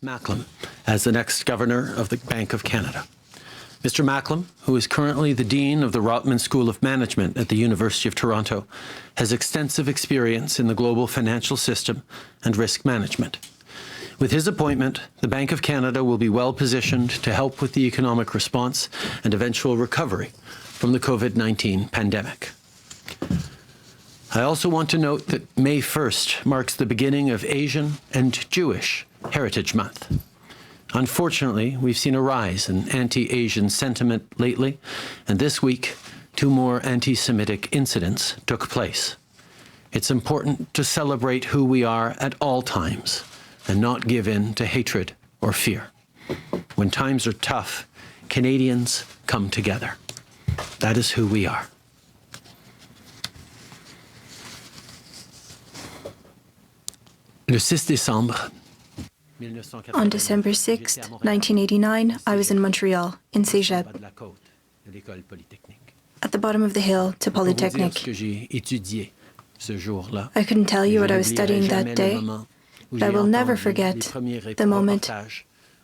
Macklem as the next governor of the Bank of Canada. Mr. Macklem, who is currently the Dean of the Rotman School of Management at the University of Toronto, has extensive experience in the global financial system and risk management. With his appointment, the Bank of Canada will be well positioned to help with the economic response and eventual recovery from the COVID-19 pandemic. I also want to note that May 1st marks the beginning of Asian and Jewish Heritage Month. Unfortunately, we've seen a rise in anti-Asian sentiment lately, and this week, 2 more anti-Semitic incidents took place. It's important to celebrate who we are at all times and not give in to hatred or fear. When times are tough, Canadians come together. That is who we are. Le 6 décembre. On December 6, 1989, I was in Montreal, in Cégep, at the bottom of the hill to Polytechnic. I couldn't tell you what I was studying that day, but I will never forget the moment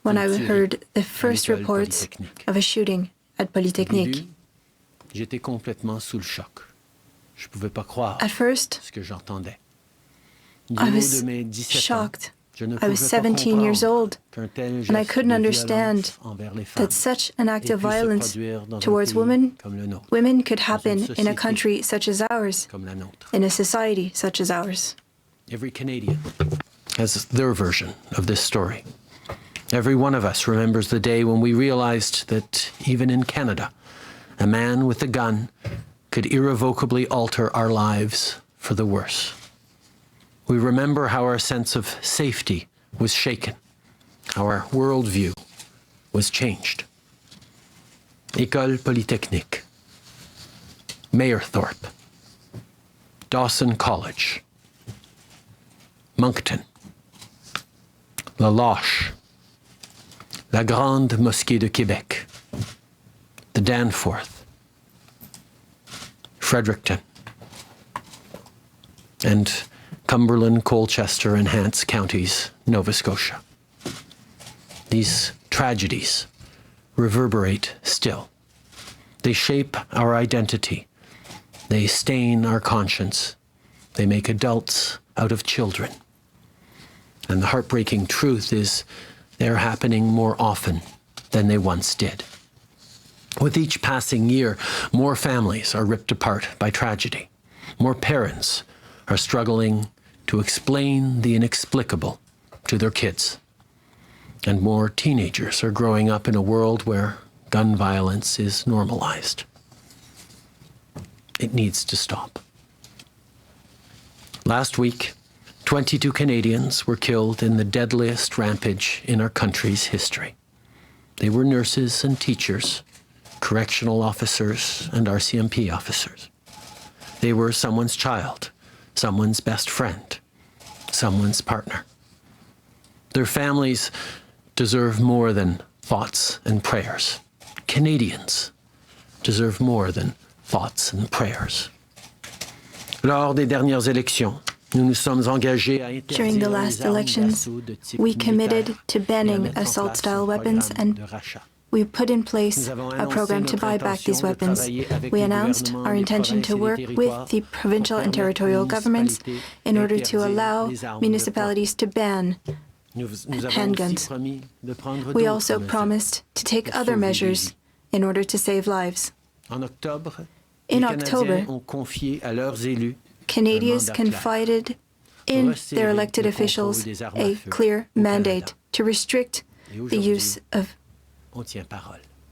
when I heard the first reports of a shooting at Polytechnic. At first, I was shocked. I was 17 years old, and I couldn't understand that such an act of violence towards women could happen in a country such as ours, in a society such as ours. Every Canadian has their version of this story. Every one of us remembers the day when we realized that even in Canada, a man with a gun could irrevocably alter our lives for the worse. We remember how our sense of safety was shaken, how our worldview was changed. École Polytechnique, Mayerthorpe, Dawson College, Moncton, La Loche, La Grande Mosquée de Québec, the Danforth, Fredericton, and Cumberland, Colchester, and Hants counties, Nova Scotia. These tragedies reverberate still. They shape our identity. They stain our conscience. They make adults out of children. And the heartbreaking truth is they're happening more often than they once did. With each passing year, more families are ripped apart by tragedy. More parents are struggling to explain the inexplicable to their kids. And more teenagers are growing up in a world where gun violence is normalized. It needs to stop. Last week, 22 Canadians were killed in the deadliest rampage in our country's history. They were nurses and teachers, correctional officers and RCMP officers. They were someone's child, someone's best friend, someone's partner. Their families deserve more than thoughts and prayers. Canadians deserve more than thoughts and prayers. Lors des dernières élections, nous nous sommes engagés à interdire During the last elections, we committed to banning assault-style weapons, and we put in place a program to buy back these weapons. We announced our intention to work with the provincial and territorial governments in order to allow municipalities to ban handguns. We also promised to take other measures in order to save lives. In October, Canadians confided in their elected officials a clear mandate to restrict the use of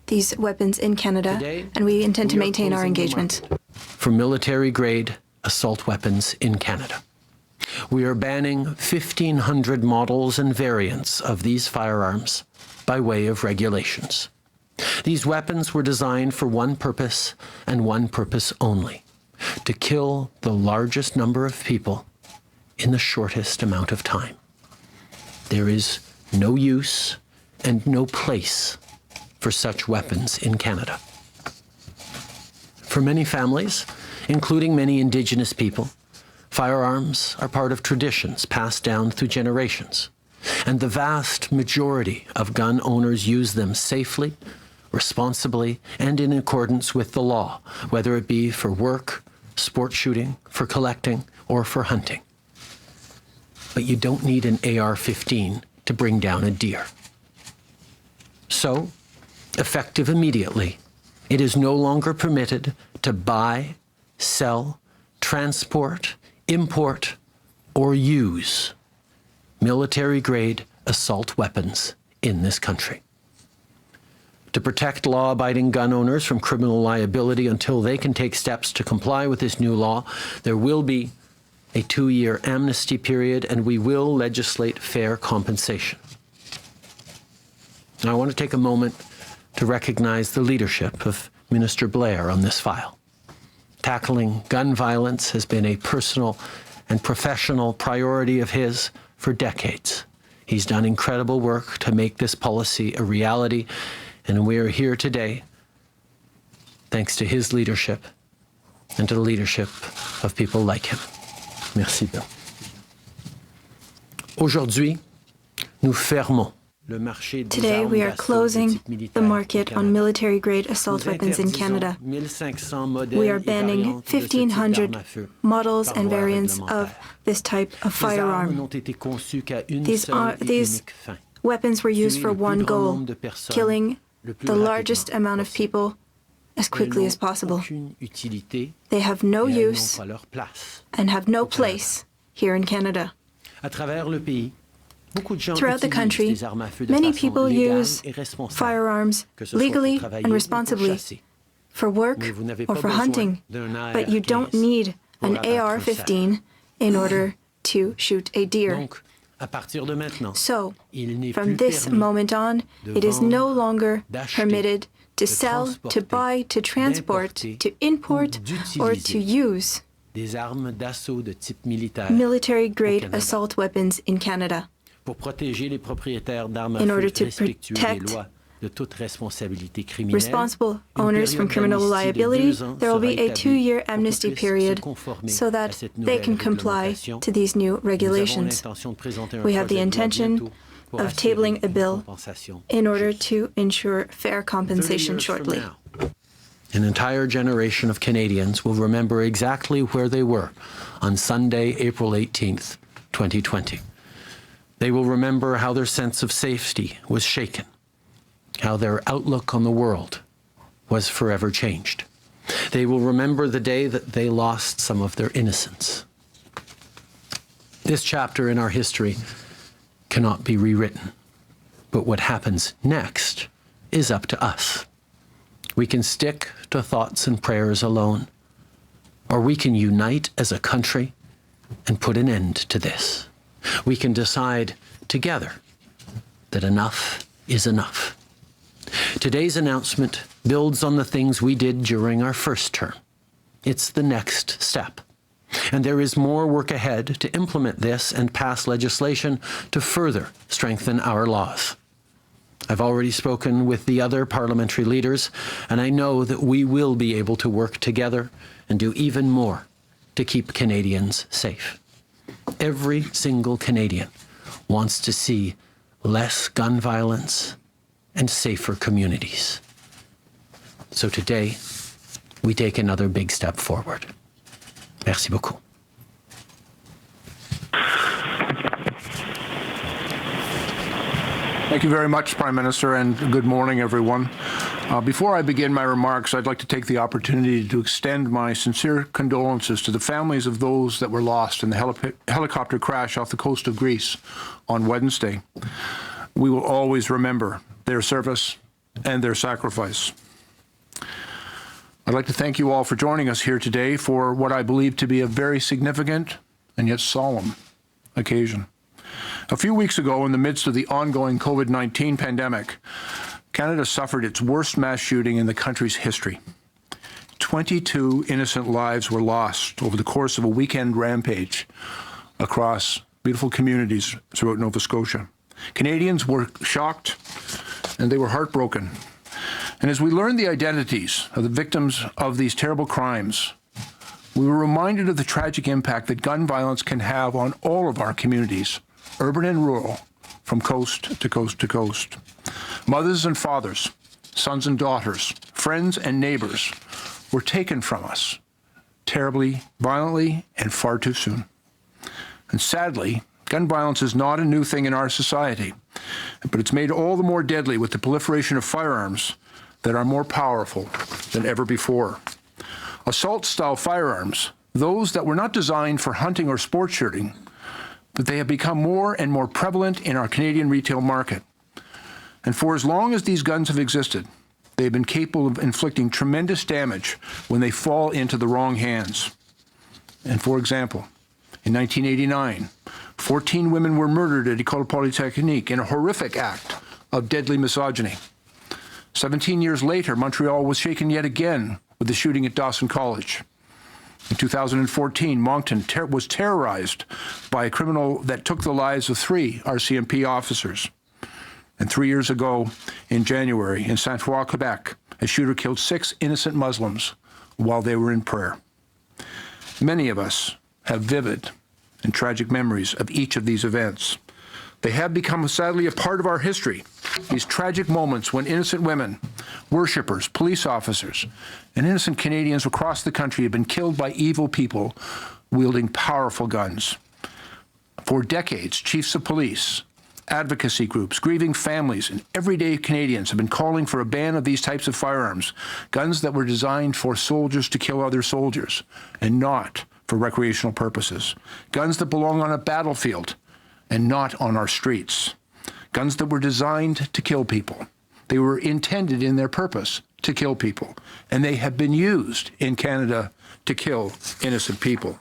these weapons in Canada, and we intend to maintain our engagement. For military-grade assault weapons in Canada, we are banning 1,500 models and variants of these firearms by way of regulations. These weapons were designed for one purpose and one purpose only: to kill the largest number of people in the shortest amount of time. There is no use and no place for such weapons in Canada. For many families, including many Indigenous people, firearms are part of traditions passed down through generations. And the vast majority of gun owners use them safely, responsibly, and in accordance with the law, whether it be for work, sport shooting, for collecting, or for hunting. But you don't need an AR-15 to bring down a deer. So, effective immediately, it is no longer permitted to buy, sell, transport, import, or use military-grade assault weapons in this country. To protect law-abiding gun owners from criminal liability until they can take steps to comply with this new law, there will be a 2-year amnesty period, and we will legislate fair compensation. Now, I want to take a moment to recognize the leadership of Minister Blair on this file. Tackling gun violence has been a personal and professional priority of his for decades. He's done incredible work to make this policy a reality, and we are here today thanks to his leadership and to the leadership of people like him. Merci bien. Aujourd'hui, nous fermons. Today, we are closing the market on military-grade assault weapons in Canada. We are banning 1,500 models and variants of this type of firearm. These weapons were used for one goal: killing the largest amount of people as quickly as possible. They have no use and have no place here in Canada. Throughout the country, many people use firearms legally and responsibly for work or for hunting, but you don't need an AR-15 in order to shoot a deer. So, from this moment on, it is no longer permitted to sell, to buy, to transport, to import, or to use military-grade assault weapons in Canada. In order to protect responsible owners from criminal liability, there will be a 2-year amnesty period so that they can comply to these new regulations. We have the intention of tabling a bill in order to ensure fair compensation shortly. An entire generation of Canadians will remember exactly where they were on Sunday, April 18th, 2020. They will remember how their sense of safety was shaken, how their outlook on the world was forever changed. They will remember the day that they lost some of their innocence. This chapter in our history cannot be rewritten, but what happens next is up to us. We can stick to thoughts and prayers alone, or we can unite as a country and put an end to this. We can decide together that enough is enough. Today's announcement builds on the things we did during our first term. It's the next step. And there is more work ahead to implement this and pass legislation to further strengthen our laws. I've already spoken with the other parliamentary leaders, and I know that we will be able to work together and do even more to keep Canadians safe. Every single Canadian wants to see less gun violence and safer communities. So today, we take another big step forward. Merci beaucoup. Thank you very much, Prime Minister, and good morning, everyone. Before I begin my remarks, I'd like to take the opportunity to extend my sincere condolences to the families of those that were lost in the helicopter crash off the coast of Greece on Wednesday. We will always remember their service and their sacrifice. I'd like to thank you all for joining us here today for what I believe to be a very significant and yet solemn occasion. A few weeks ago, in the midst of the ongoing COVID-19 pandemic, Canada suffered its worst mass shooting in the country's history. 22 innocent lives were lost over the course of a weekend rampage across beautiful communities throughout Nova Scotia. Canadians were shocked and they were heartbroken. And as we learned the identities of the victims of these terrible crimes, we were reminded of the tragic impact that gun violence can have on all of our communities, urban and rural, from coast to coast to coast. Mothers and fathers, sons and daughters, friends and neighbors were taken from us terribly, violently, and far too soon. And sadly, gun violence is not a new thing in our society, but it's made all the more deadly with the proliferation of firearms that are more powerful than ever before. Assault-style firearms, those that were not designed for hunting or sport shooting, but they have become more and more prevalent in our Canadian retail market. And for as long as these guns have existed, they have been capable of inflicting tremendous damage when they fall into the wrong hands. And for example, in 1989, 14 women were murdered at École Polytechnique in a horrific act of deadly misogyny. 17 years later, Montreal was shaken yet again with the shooting at Dawson College. In 2014, Moncton was terrorized by a criminal that took the lives of 3 RCMP officers. And 3 years ago, in January, in Saint-Foy, Quebec, a shooter killed 6 innocent Muslims while they were in prayer. Many of us have vivid and tragic memories of each of these events. They have become, sadly, a part of our history. These tragic moments when innocent women, worshippers, police officers, and innocent Canadians across the country have been killed by evil people wielding powerful guns. For decades, chiefs of police, advocacy groups, grieving families, and everyday Canadians have been calling for a ban of these types of firearms, guns that were designed for soldiers to kill other soldiers and not for recreational purposes, guns that belong on a battlefield and not on our streets, guns that were designed to kill people. They were intended in their purpose to kill people, and they have been used in Canada to kill innocent people.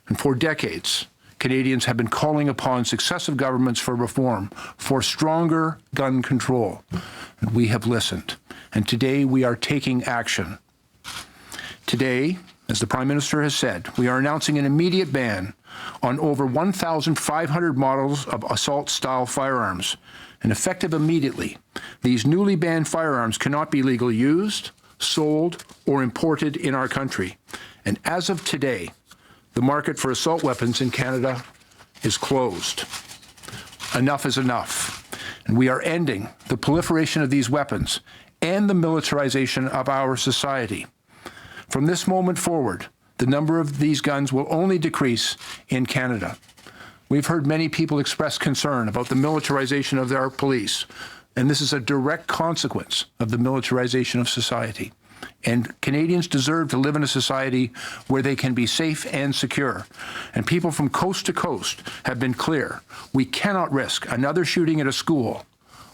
And for decades, Canadians have been calling upon successive governments for reform, for stronger gun control. And we have listened. And today we are taking action. Today, as the Prime Minister has said, we are announcing an immediate ban on over 1,500 models of assault-style firearms. And effective immediately, these newly banned firearms cannot be legally used, sold, or imported in our country. And as of today, the market for assault weapons in Canada is closed. Enough is enough. And we are ending the proliferation of these weapons and the militarization of our society. From this moment forward, the number of these guns will only decrease in Canada. We've heard many people express concern about the militarization of our police, and this is a direct consequence of the militarization of society. And Canadians deserve to live in a society where they can be safe and secure. And people from coast to coast have been clear. We cannot risk another shooting at a school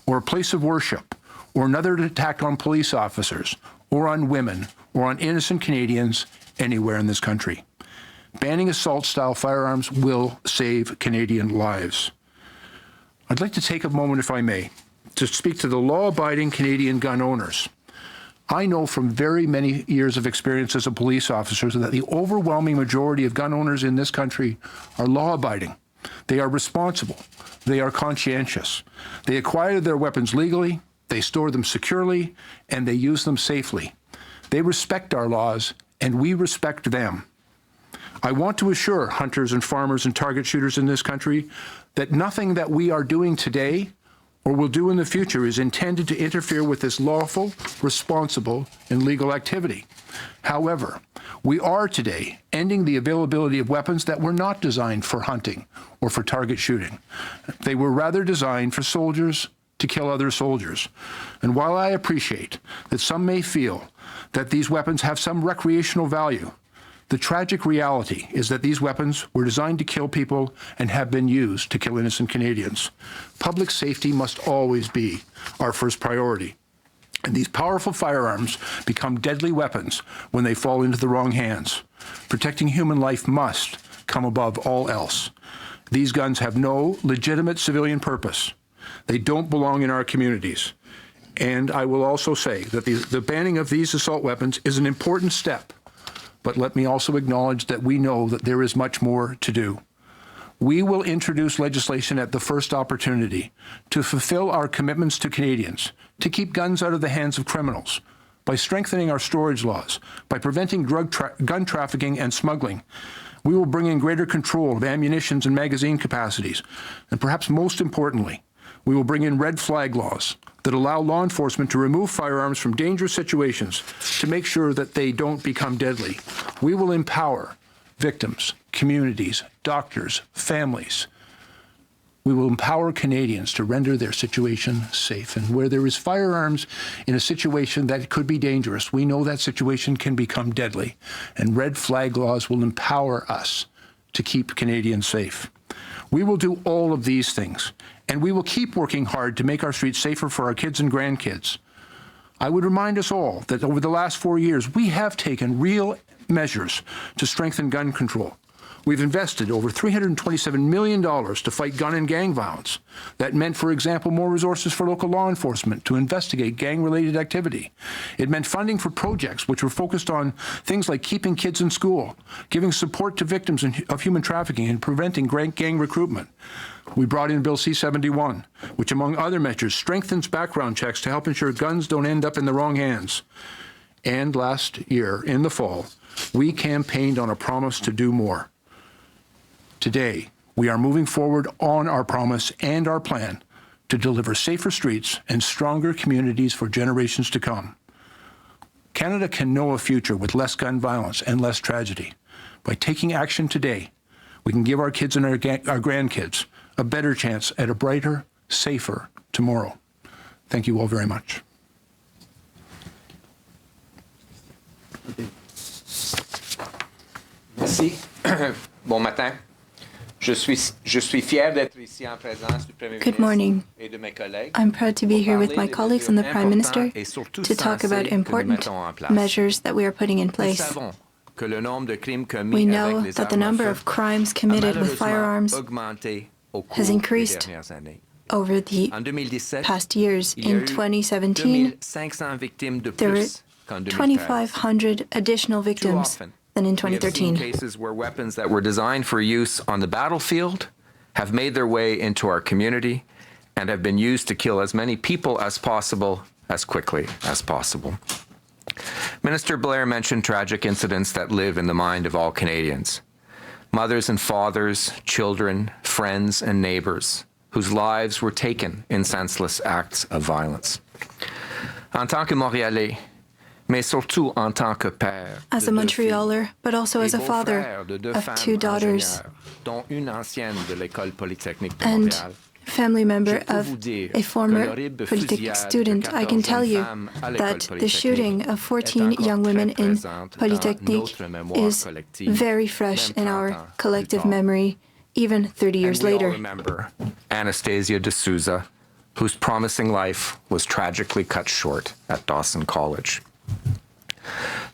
or a place of worship or another attack on police officers or on women or on innocent Canadians anywhere in this country. Banning assault-style firearms will save Canadian lives. I'd like to take a moment, if I may, to speak to the law-abiding Canadian gun owners. I know from very many years of experience as a police officer that the overwhelming majority of gun owners in this country are law-abiding. They are responsible. They are conscientious. They acquire their weapons legally, they store them securely, and they use them safely. They respect our laws, and we respect them. I want to assure hunters and farmers and target shooters in this country that nothing that we are doing today or will do in the future is intended to interfere with this lawful, responsible, and legal activity. However, we are today ending the availability of weapons that were not designed for hunting or for target shooting. They were rather designed for soldiers to kill other soldiers. And while I appreciate that some may feel that these weapons have some recreational value, the tragic reality is that these weapons were designed to kill people and have been used to kill innocent Canadians. Public safety must always be our first priority. And these powerful firearms become deadly weapons when they fall into the wrong hands. Protecting human life must come above all else. These guns have no legitimate civilian purpose. They don't belong in our communities. And I will also say that the banning of these assault weapons is an important step. But let me also acknowledge that we know that there is much more to do. We will introduce legislation at the first opportunity to fulfill our commitments to Canadians, to keep guns out of the hands of criminals, by strengthening our storage laws, by preventing gun trafficking and smuggling. We will bring in greater control of ammunition and magazine capacities, and perhaps most importantly, We will bring in red flag laws that allow law enforcement to remove firearms from dangerous situations to make sure that they don't become deadly. We will empower victims, communities, doctors, families. We will empower Canadians to render their situation safe. And where there is firearms in a situation that could be dangerous, we know that situation can become deadly. And red flag laws will empower us to keep Canadians safe. We will do all of these things, and we will keep working hard to make our streets safer for our kids and grandkids. I would remind us all that over the last 4 years, we have taken real measures to strengthen gun control. We've invested over $327 million to fight gun and gang violence. That meant, for example, more resources for local law enforcement to investigate gang-related activity. It meant funding for projects which were focused on things like keeping kids in school, giving support to victims of human trafficking, and preventing gang recruitment. We brought in Bill C-71, which, among other measures, strengthens background checks to help ensure guns don't end up in the wrong hands. And last year, in the fall, we campaigned on a promise to do more. Today, we are moving forward on our promise and our plan to deliver safer streets and stronger communities for generations to come. Canada can know a future with less gun violence and less tragedy. By taking action today, we can give our kids and our grandkids a better chance at a brighter, safer tomorrow. Thank you all very much. Merci. Bon matin. Je suis fier d'être ici en présence du Premier Good morning. ministre et de mes collègues. I'm proud to be here with my colleagues and the Prime Minister to talk about important measures that we are putting in place. We know that the number of crimes committed with firearms has increased over the past years. In 2017, there were 2,500 additional victims than in 2013. We have seen cases where weapons that were designed for use on the battlefield have made their way into our community and have been used to kill as many people as possible, as quickly as possible. Minister Blair mentioned tragic incidents that live in the mind of all Canadians. Mothers and fathers, children, friends and neighbors whose lives were taken in senseless acts of violence. En tant que Montréalais, mais surtout en tant que père, as a Montrealer, but also as a father of 2 daughters and family member of a former Polytechnic student, I can tell you that the shooting of 14 young women in Polytechnic is very fresh in our collective memory, even 30 years later. We all remember Anastasia D'Souza, whose promising life was tragically cut short at Dawson College.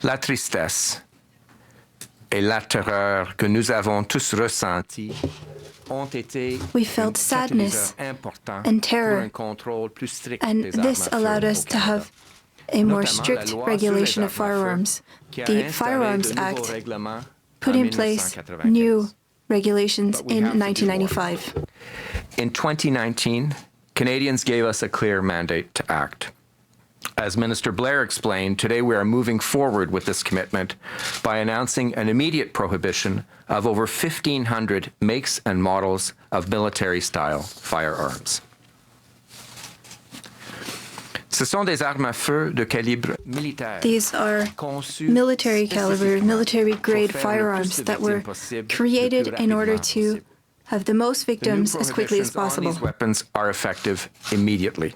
La tristesse et la terreur que nous avons tous ressentis ont été We felt sadness and terror, and this allowed us to have a more strict regulation of firearms. The Firearms Act put in place new regulations in 1995. In 2019, Canadians gave us a clear mandate to act. As Minister Blair explained, today we are moving forward with this commitment by announcing an immediate prohibition of over 1,500 makes and models of military-style firearms. Ce sont des armes à feu de calibre militaire. These are military caliber, military-grade firearms that were created in order to have the most victims as quickly as possible. These weapons are effective immediately.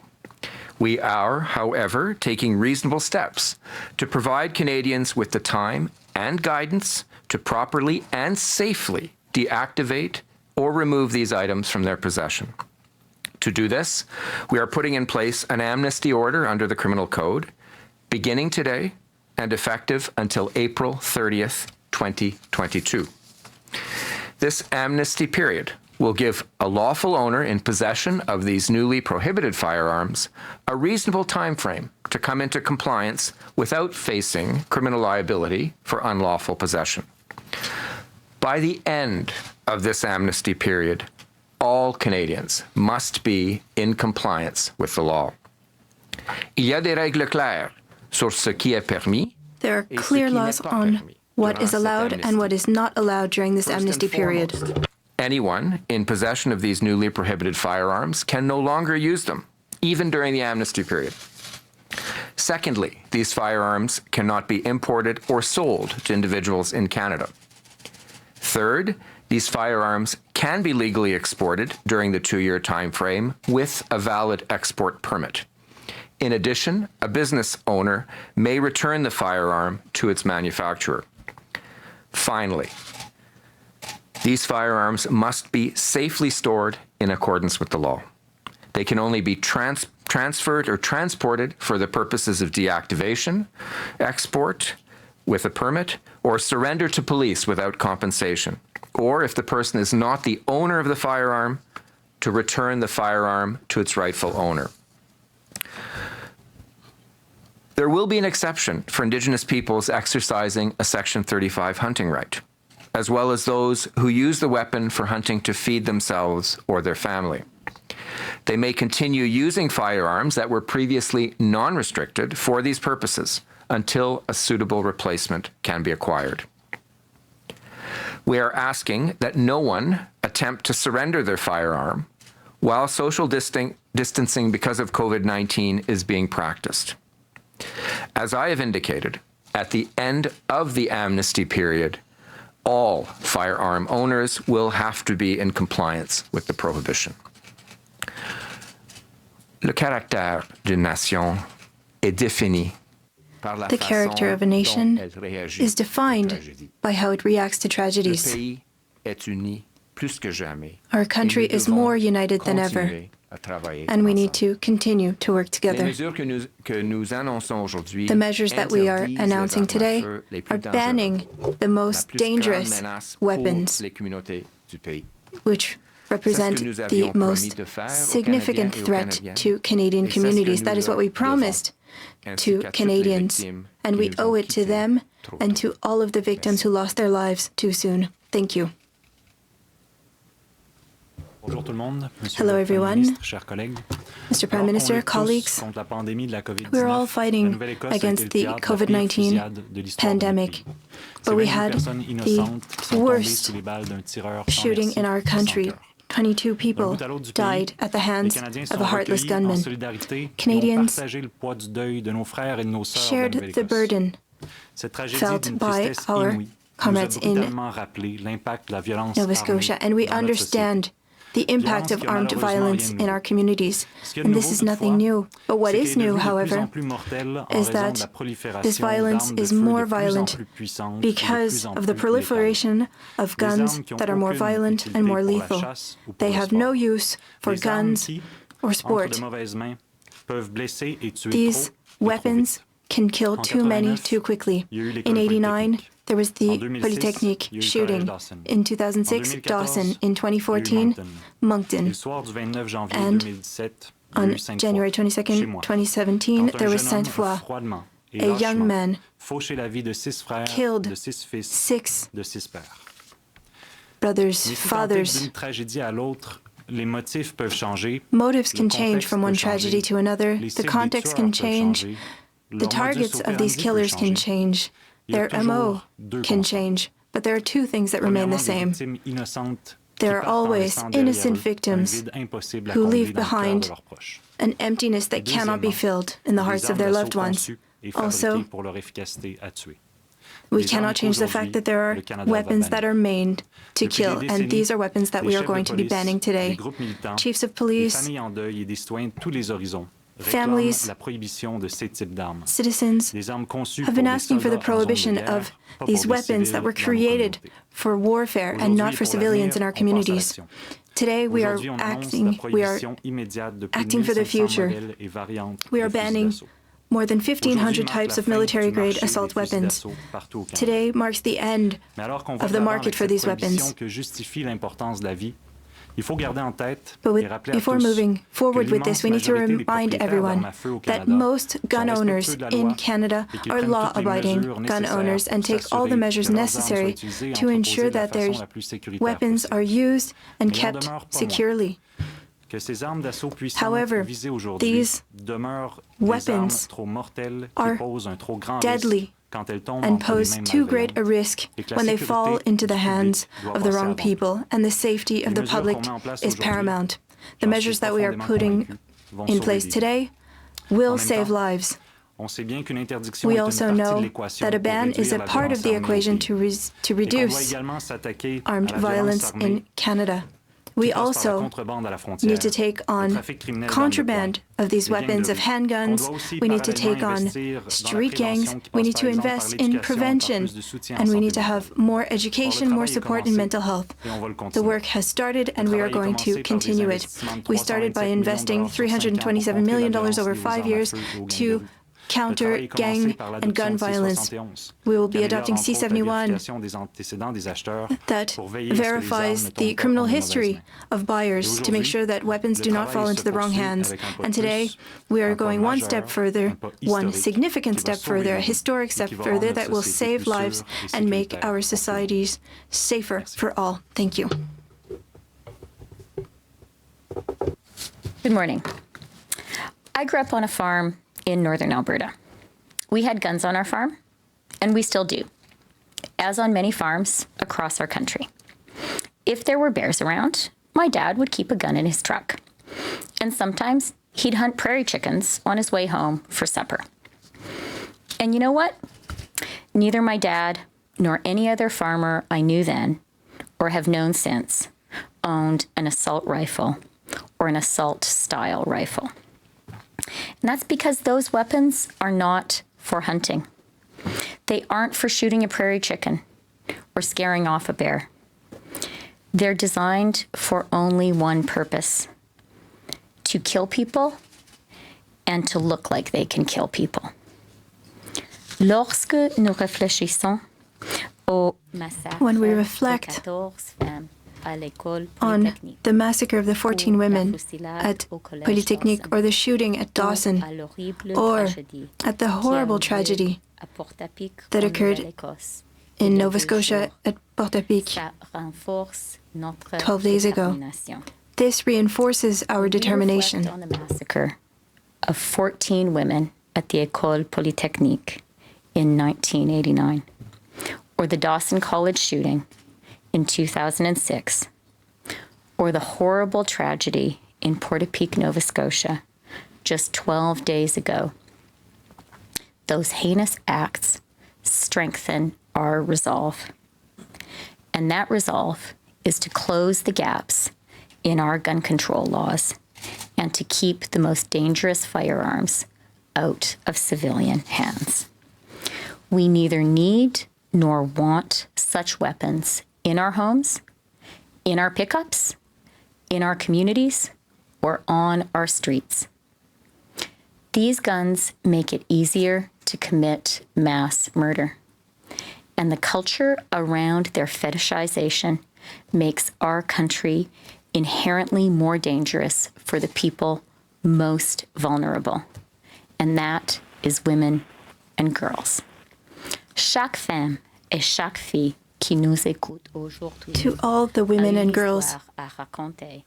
We are, however, taking reasonable steps to provide Canadians with the time and guidance to properly and safely deactivate or remove these items from their possession. To do this, we are putting in place an amnesty order under the Criminal Code, beginning today and effective until April 30th, 2022. This amnesty period will give a lawful owner in possession of these newly prohibited firearms a reasonable time frame to come into compliance without facing criminal liability for unlawful possession. By the end of this amnesty period, all Canadians must be in compliance with the law. Il y a des règles claires sur ce qui est permis. There are clear laws on what is allowed and what is not allowed during this amnesty period. Anyone in possession of these newly prohibited firearms can no longer use them, even during the amnesty period. Secondly, these firearms cannot be imported or sold to individuals in Canada. Third, these firearms can be legally exported during the 2-year time frame with a valid export permit. In addition, a business owner may return the firearm to its manufacturer. Finally, these firearms must be safely stored in accordance with the law. They can only be transferred or transported for the purposes of deactivation, export with a permit, or surrender to police without compensation. Or if the person is not the owner of the firearm, to return the firearm to its rightful owner. There will be an exception for Indigenous peoples exercising a Section 35 hunting right, as well as those who use the weapon for hunting to feed themselves or their family. They may continue using firearms that were previously non-restricted for these purposes until a suitable replacement can be acquired. We are asking that no one attempt to surrender their firearm while social distancing because of COVID-19 is being practiced. As I have indicated, at the end of the amnesty period, all firearm owners will have to be in compliance with the prohibition. Le caractère d'une nation est défini par la The character of a nation façon dont elle réagit is aux defined tragédies. by how it reacts to Le tragedies. pays est uni plus que jamais. Our country Et nous is devons more united than ever, continuer à travailler and we need ensemble. to continue to work Les together. mesures que nous annonçons aujourd'hui The measures that we are interdisent les announcing armes à today feu les plus are dangereuses, banning the la most plus grande dangerous menace pour weapons, les communautés du pays. which represent C'est ce que nous the avions promis most de faire aux significant Canadiens et aux threat Canadiennes. to Canadian Et c'est ce que communities. nous That is what leur we promised ainsi to qu'à toutes les Canadians, victimes and qui we nous ont owe it to quittés them trop and tôt. to all of the victims who lost their lives too soon. Thank you. Bonjour tout le monde, Monsieur Hello le Premier everyone. ministre, chers collègues. Mr. Prime Alors qu'on Minister, lutte tous colleagues, contre la pandémie de la COVID-19, we're all la fighting Nouvelle-Écosse a été against le the théâtre de la pire COVID-19 fusillade de l'histoire de notre pandemic, pays. but Ces we 20 000 had personnes the innocentes qui sont tombées worst sous les balles d'un tireur sans shooting merci in our et sans country. cœur. 22 people D'un bout à l'autre du pays, died at the les hands Canadiens of sont a heartless recueillis en gunman. solidarité et ont Canadians partagé le poids du deuil de nos frères et de nos sœurs de Shared the Nouvelle-Écosse. burden Cette tragédie felt d'une by tristesse our inouïe nous a comrades in brutalement rappelé l'impact de la violence Nova armée Scotia, and we dans notre société. understand the impact of armed violence in our communities. And this is nothing new. But what is new, however, is that this violence is more violent because of the proliferation of guns that are more violent and more lethal. They have no use for guns or sport. These weapons can kill too many too quickly. In '89, there was the Polytechnique shooting. In 2006, Dawson. In 2014, Moncton. And on January 22nd, 2017, there was Sainte-Foy, a young man killed 6 brothers, fathers. Motives can change from one tragedy to another. The context can change. The targets of these killers can change. Their MO can change. But there are two things that remain the same. There are always innocent victims who leave behind an emptiness that cannot be filled in the hearts of their loved ones. Also, we cannot change the fact that there are weapons that are made to kill, and these are weapons that we are going to be banning today. Chiefs of police, families, citizens have been asking for the prohibition of these weapons that were created for warfare and not for civilians in our communities. Today we are acting for the future. We are banning more than 1,500 types of military-grade assault weapons. Today marks the end of the market for these weapons. But before moving forward with this, we need to remind everyone that most gun owners in Canada are law-abiding gun owners and take all the measures necessary to ensure that their weapons are used and kept securely. However, these weapons are deadly quand elles tombent and entre les pose mains too great a malveillantes. risk Et que la when they sécurité fall into the du hands public doit of the passer wrong avant tout. people, and the safety of Les the mesures public qu'on met en place is aujourd'hui, paramount. The j'en measures suis that we are profondément putting convaincu, vont in sauver place des vies. today En will même save temps, lives. on sait bien qu'une interdiction We est une also partie de know l'équation that a pour ban is réduire a la part of violence the armée au equation pays. to Et qu'on doit reduce également s'attaquer à armed la violence violence armée in Canada. We qui passe par la also contrebande à la frontière, need to take le on trafic criminel d'armes de contraband poing, of these les gangs de weapons, of rue. On handguns. doit aussi We need to parallèlement take on investir dans la street gangs. prévention qui We passe need par to exemple par invest in l'éducation et par prevention. plus de soutien en And we santé need to have mentale. more Or, le education, more travail est support in commencé mental health. et on va le The continuer. work has started, and Le we are travail est going commencé to par des continue it. investissements de We started by 327 investing millions de dollars sur 5 ans pour $327 contrer la million violence over liée aux 5 armes à years feu et aux gangs de to rue. Le counter travail est commencé gang par and l'adoption gun de violence. C71, We will qui be améliore adopting entre autres la C71 vérification des antécédents des acheteurs that pour veiller à ce que les armes ne verifies tombent the pas criminal en de mauvaises history mains. of buyers to make sure that weapons Le do not travail fall se into the wrong poursuit hands. avec un pas de And today, plus, we are un pas going one majeur, step further, un pas one historique significant qui va step sauver further, a des vies historic et step qui va further rendre that notre will société save plus sûre lives et and make sécuritaire our pour tous. societies safer Merci. for all. Thank you. Good morning. I grew up on a farm in northern Alberta. We had guns on our farm, and we still do, as on many farms across our country. If there were bears around, my dad would keep a gun in his truck. And sometimes he'd hunt prairie chickens on his way home for supper. And you know what? Neither my dad nor any other farmer I knew then or have known since owned an assault rifle or an assault-style rifle. And that's because those weapons are not for hunting. They aren't for shooting a prairie chicken or scaring off a bear. They're designed for only one purpose: to kill people and to look like they can kill people. Lorsque nous réfléchissons au massacre When we de reflect 14 femmes à l'école on polytechnique, the massacre of the 14 women la fusillade at au collège Polytechnique, Dawson, or the shooting at Dawson, à l'horrible or tragédie at the qui a horrible eu lieu tragedy à Portapique, that en occurred Nouvelle-Écosse, in il y a Nova 2 Scotia jours, at Portapique ça renforce notre 12 days ago. détermination. This reinforces our We determination. reflect on the massacre of 14 women at the École Polytechnique in 1989, or the Dawson College shooting in 2006, or the horrible tragedy in Portapique, Nova Scotia, just 12 days ago. Those heinous acts strengthen our resolve. And that resolve is to close the gaps in our gun control laws and to keep the most dangerous firearms out of civilian hands. We neither need nor want such weapons in our homes, in our pickups, in our communities, or on our streets. These guns make it easier to commit mass murder. And the culture around their fetishization makes our country inherently more dangerous for the people most vulnerable. And that is women and girls. Chaque femme et chaque fille qui nous écoute aujourd'hui To all the women a une and girls, histoire à raconter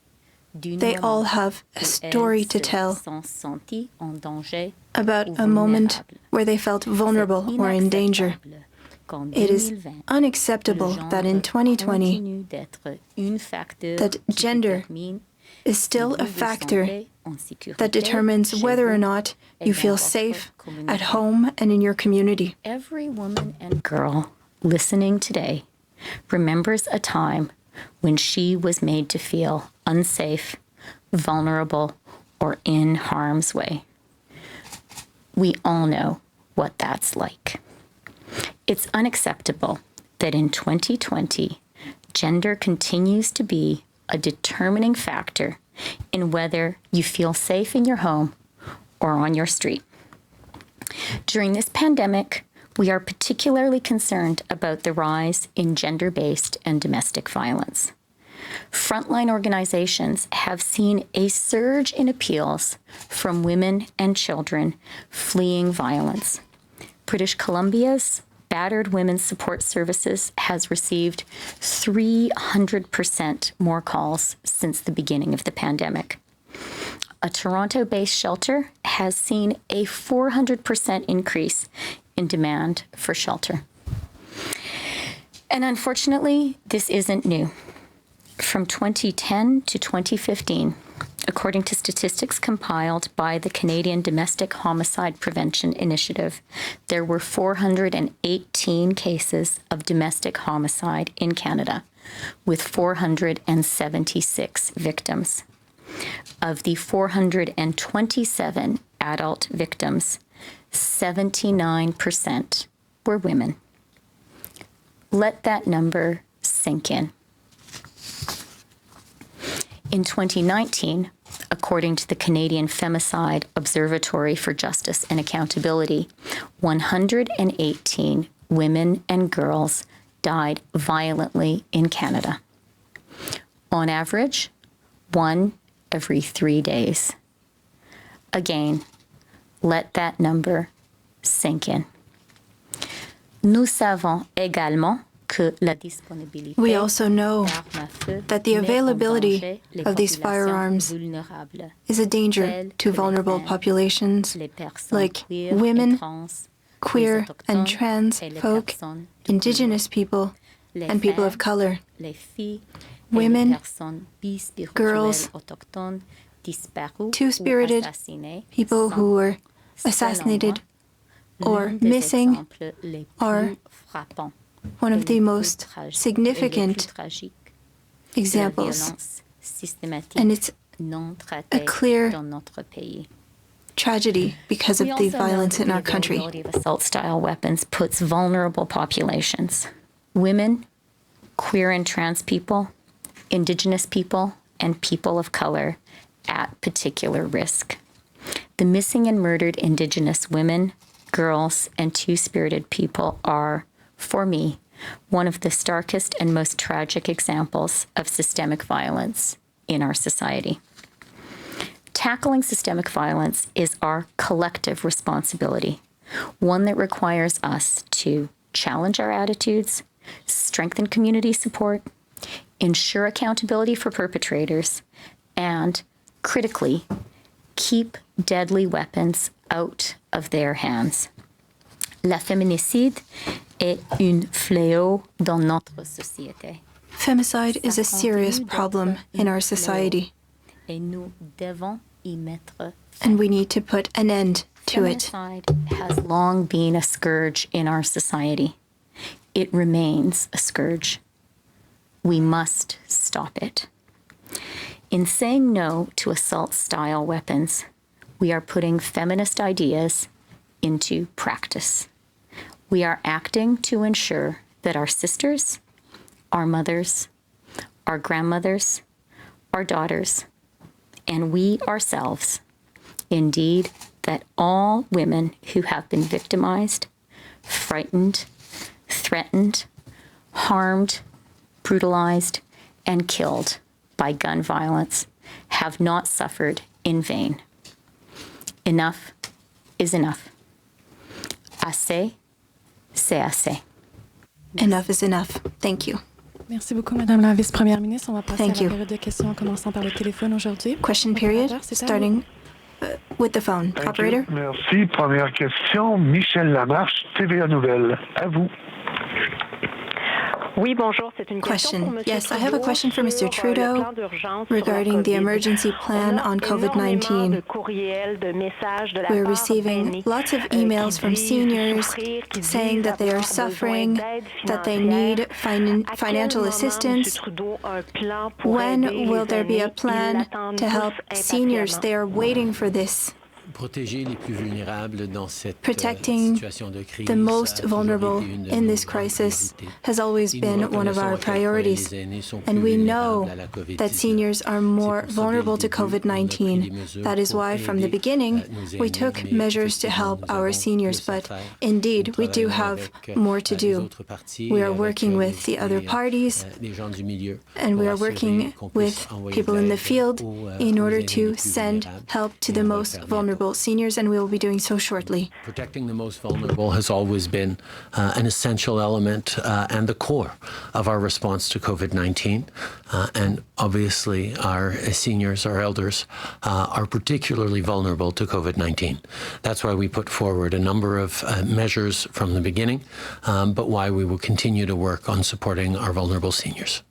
d'une they moment all have a où story elles to se tell sont senties en danger about ou a moment vulnérables. where they felt vulnerable C'est or in danger. inacceptable qu'en It is 2020, unacceptable le that in genre 2020, continue d'être un facteur that qui gender détermine is still si a vous vous factor sentez en sécurité that determines chez whether or vous not et you dans feel votre safe communauté. at home and in your community. Every woman and girl listening today remembers a time when she was made to feel unsafe, vulnerable, or in harm's way. We all know what that's like. It's unacceptable that in 2020, gender continues to be a determining factor in whether you feel safe in your home or on your street. During this pandemic, we are particularly concerned about the rise in gender-based and domestic violence. Frontline organizations have seen a surge in appeals from women and children fleeing violence. British Columbia's Battered Women's Support Services has received 300% more calls since the beginning of the pandemic. A Toronto-based shelter has seen a 400% increase in in demand for shelter. And unfortunately, this isn't new. From 2010 to 2015, according to statistics compiled by the Canadian Domestic Homicide Prevention Initiative, there were 418 cases of domestic homicide in Canada, with 476 victims. Of the 427 adult victims, 79% were women. Let that number sink in. In 2019, according to the Canadian Femicide Observatory for Justice and Accountability, 118 women and girls died violently in Canada. On average, 1 every 3 days. Again, let that number sink in. Nous savons également que la disponibilité We also know d'armes à feu that the met en availability danger les of these populations firearms vulnérables, is a danger telles to que vulnerable les femmes, populations les personnes like queer et women, trans, queer les and autochtones trans et les folk, personnes de Indigenous people, couleur, and people of les color, femmes, les filles et women, les personnes bispirituelles girls, autochtones disparues two-spirited ou assassinées people sont, who were selon assassinated moi, or l'un des missing exemples les are plus frappants one et of the les most plus tragiques significant de la examples, violence systématique and it's non a traitée clear dans notre pays. tragedy because of We the also know violence that in the our country. availability of assault-style weapons puts vulnerable populations, women, queer and trans people, Indigenous people, and people of color at particular risk. The missing and murdered Indigenous women, girls, and two-spirited people are, for me, one of the starkest and most tragic examples of systemic violence in our society. Tackling systemic violence is our collective responsibility, one that requires us to challenge our attitudes, strengthen community support, ensure accountability for perpetrators, and, critically, keep deadly weapons out of their hands. La féminicide est un fléau dans notre société. Femicide is a serious problem in our society, Et nous devons y mettre and we need to put an end to it. Feminicide has long been a scourge in our society. It remains a scourge. We must stop it. In saying no to assault-style weapons, we are putting feminist ideas into practice. We are acting to ensure that our sisters, our mothers, our grandmothers, our daughters, and we ourselves, indeed, that all women who have been victimized, frightened, threatened, harmed, brutalized, and killed by gun violence have not suffered in vain. Enough is enough. Assez, c'est assez. Enough is enough. Thank you. Merci beaucoup, Madame la Vice-Première ministre. On va passer Thank à la you. période de questions en commençant par le téléphone aujourd'hui. Question period, Opérateur, c'est à starting with the phone. Thank Operator? you. Merci. Première question, Michel Lamarche, TVA Nouvelles. À vous. Oui, bonjour. C'est une Question. question pour M. Yes, I have a Trudeau question for Mr. sur, Trudeau le plan d'urgence sur la regarding the COVID. emergency plan on On a énormément COVID-19. de courriels, de messages de la We're part receiving d'aînés, lots of qui emails from disent seniors souffrir, qui saying disent that they are avoir besoin suffering, d'aide that they financière. need À quel financial moment, assistance. M. Trudeau a un plan pour When aider will les there be a aînés? Ils plan l'attendent to help tous seniors? impatiemment. They are waiting for this. Protéger les plus vulnérables dans cette Protecting situation de crise the most a toujours vulnerable été une de in nos this grandes crisis priorités. has always Et nous been one of reconnaissons our à quel point priorities. les aînés sont And plus we vulnérables know à la COVID-19. that seniors are more C'est pour ça, vulnerable to dès le début, on a pris COVID-19. des mesures That is pour why, from the aider, beginning, nos we aînés, took mais measures to effectivement, help nous our avons seniors, plus à but faire. indeed, Nous we do travaillons have avec, more to les do. autres partis We et are avec, working with the other parties, les gens du milieu and we pour are working assurer qu'on puisse with envoyer people de in the l'aide field aux in aux order aînés les to plus send vulnérables. help to Et the on va le most faire bientôt vulnerable seniors, and we will be doing so shortly. Protecting the most vulnerable has always been an essential element and the core of our response to COVID-19. And obviously, our seniors, our elders, are particularly vulnerable to COVID-19. That's why we put forward a number of measures from the beginning, but why we will continue to work on supporting our vulnerable seniors.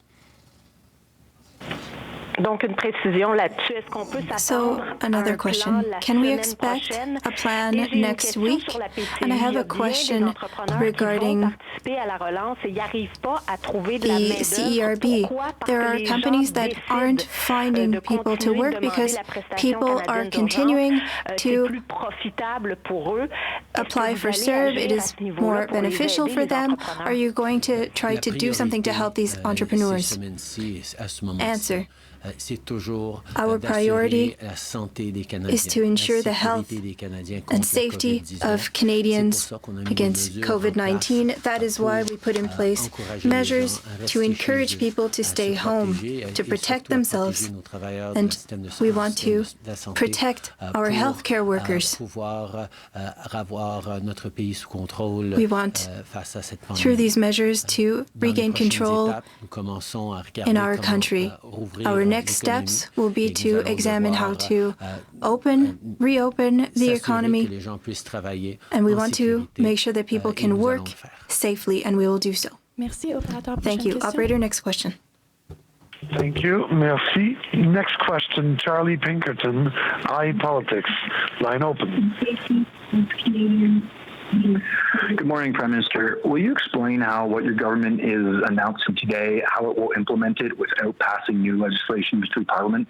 Donc, une précision là-dessus. Est-ce qu'on peut So, another question. Can we expect a plan next week? And I have a question regarding the CERB. There are companies that aren't finding people to work because people are continuing to apply for CERB. It is more beneficial for them. Are you going to try to do something to help these entrepreneurs? Answer. Our priority is to ensure the health and safety of Canadians against COVID-19. That is why we put in place measures to encourage people to stay home, to protect themselves, and we want to protect our healthcare workers. We want, through these measures, to regain control in our country. Our next steps will be to examine how to reopen the economy, and we want to make sure that people can work safely, and we will do so. Thank you. Operator, next question. Thank you. Merci. Next question, Charlie Pinkerton, iPolitics. Line open. Good morning, Prime Minister. Will you explain how what your government is announcing today, how it will implement it without passing new legislation through Parliament?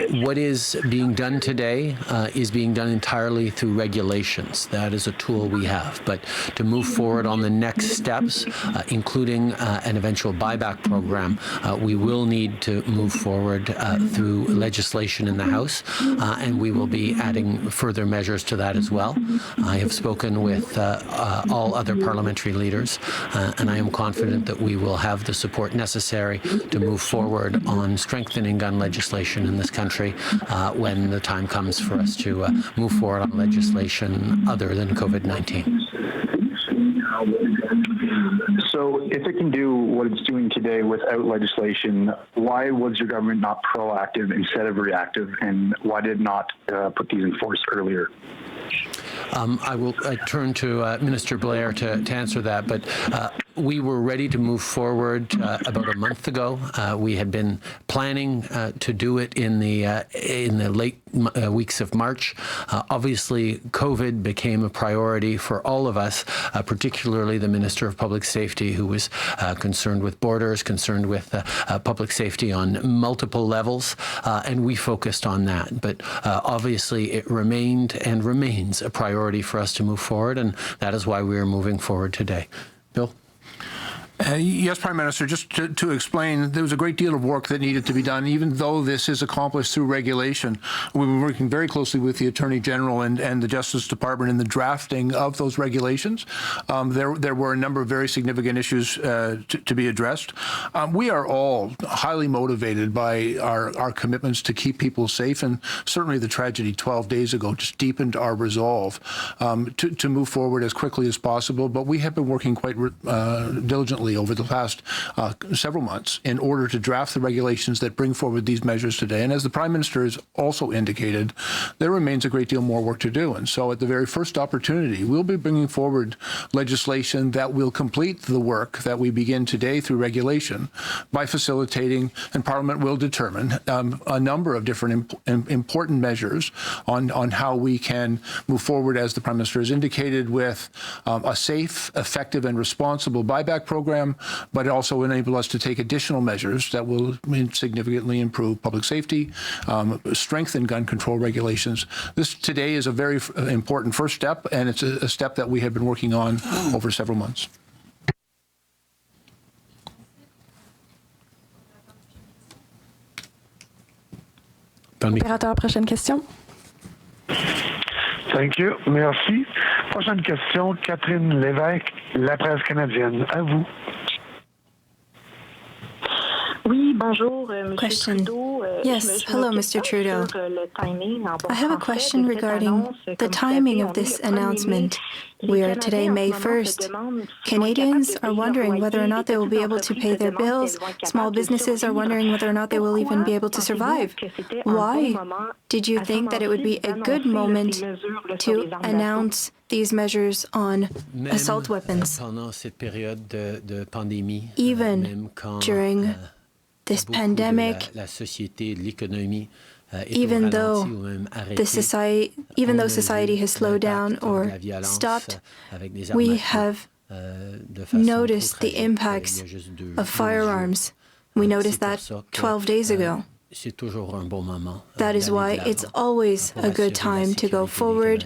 What is being done today is being done entirely through regulations. That is a tool we have. But to move forward on the next steps, including an eventual buyback program, we will need to move forward through legislation in the House, and we will be adding further measures to that as well. I have spoken with all other parliamentary leaders, and I am confident that we will have the support necessary to move forward on strengthening gun legislation in this country when the time comes for us to move forward on legislation other than COVID-19. So if it can do what it's doing today without legislation, why was your government not proactive instead of reactive, and why did it not put these in force earlier? I will turn to Minister Blair to answer that, but we were ready to move forward about a month ago. We had been planning to do it in the late weeks of March. Obviously, COVID became a priority for all of us, particularly the Minister of Public Safety, who was concerned with borders, concerned with public safety on multiple levels, and we focused on that. But obviously, it remained and remains a priority for us to move forward, and that is why we are moving forward today. Bill? Yes, Prime Minister, just to explain, there was a great deal of work that needed to be done, even though this is accomplished through regulation. We've been working very closely with the Attorney General and the Justice Department in the drafting of those regulations. There were a number of very significant issues to be addressed. We are all highly motivated by our commitments to keep people safe, and certainly the tragedy 12 days ago just deepened our resolve to move forward as quickly as possible. But we have been working quite diligently over the past several months in order to draft the regulations that bring forward these measures today. And as the Prime Minister has also indicated, there remains a great deal more work to do. And so at the very first opportunity, we'll be bringing forward legislation that will complete the work that we begin today through regulation by facilitating, and Parliament will determine, a number of different important measures on how we can move forward, as the Prime Minister has indicated, with a safe, effective, and responsible buyback program, but also enable us to take additional measures that will significantly improve public safety, strengthen gun control regulations. This today is a very important first step, and it's a step that we have been working on over several months. Opérateur, prochaine question. Thank you. Merci. Prochaine question, Catherine Lévesque, La Presse canadienne. À vous. Oui, bonjour, Monsieur Question. Trudeau. Yes, hello, Mr. Trudeau. I have a question regarding the timing of this announcement. We are today May 1st. Canadians are wondering whether or not they will be able to pay their bills. Small businesses are wondering whether or not they will even be able to survive. Why did you think that it would be a good moment to announce these measures on assault weapons? Even during this pandemic, even though society has slowed down or stopped, we have noticed the impacts of firearms. We noticed that 12 days ago. That is why it's always a good time to go forward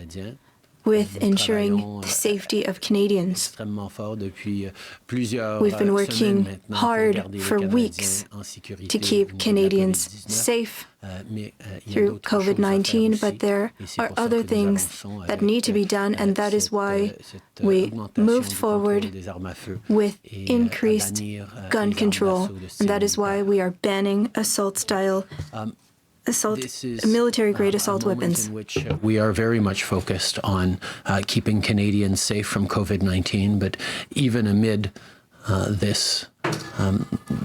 with ensuring the safety of Canadians. We've been working hard for weeks to keep Canadians safe through COVID-19, but there are other things that need to be done, and that is why we moved forward with increased gun control, and that is why we are banning military-grade assault weapons. In which we are very much focused on keeping Canadians safe from COVID-19, but even amid this